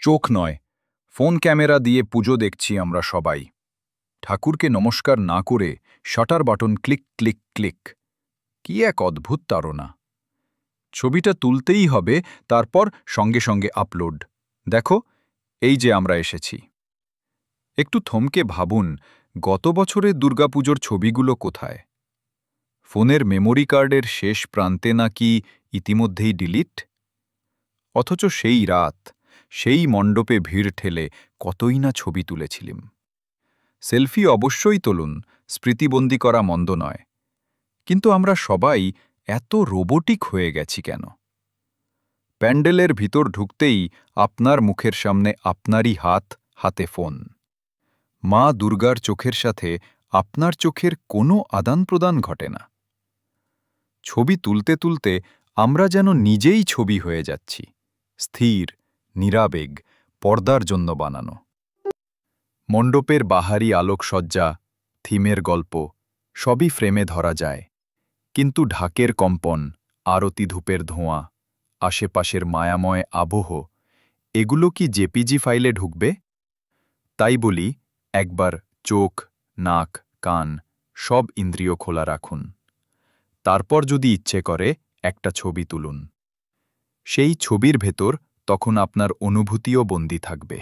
চোখ নয়, phone camera দিয়ে পুজো দেখছি আমরা সবাই। ঠাকুরকে নমস্কার না করে shutter button click click click. কি এক অদ্ভুত তাড়না! ছবিটা তুলতেই হবে, তারপর সঙ্গে সঙ্গে আপলোড। দেখো, এই যে আমরা এসেছি। একটু থমকে ভাবুন, গত বছরের দুর্গাপুজোর ছবিগুলো কোথায়? ফোনের মেমোরি কার্ডের শেষ প্রান্তে নাকি ইতিমধ্যেই ডিলিট? অথচ সেই রাত, সেই মণ্ডপে ভিড় ঠেলে কতই না ছবি তুলেছিলাম। সেলফি অবশ্যই তুলুন, স্মৃতিবন্দী করা মন্দ নয়, কিন্তু আমরা সবাই এত রোবোটিক হয়ে গেছি কেন? প্যান্ডেলের ভিতর ঢুকতেই আপনার মুখের সামনে আপনারই হাতে ফোন। মা দুর্গার চোখের সাথে আপনার চোখের কোনো আদান প্রদান ঘটে না। ছবি তুলতে তুলতে আমরা যেন নিজেই ছবি হয়ে যাচ্ছি, স্থির, নিরাবেগ, পর্দার জন্য বানানো। মণ্ডপের বাহারি আলোকসজ্জা, থিমের গল্প সবই ফ্রেমে ধরা যায়, কিন্তু ঢাকের কম্পন, আরতি ধূপের ধোঁয়া, আশেপাশের মায়াময় আবহ, এগুলো কি জেপিজি ফাইলে ঢুকবে? তাই বলি, একবার চোখ, নাক, কান সব ইন্দ্রিয় খোলা রাখুন। তারপর যদি ইচ্ছে করে একটা ছবি তুলুন। সেই ছবির ভেতর তখন আপনার অনুভূতিও বন্দী থাকবে।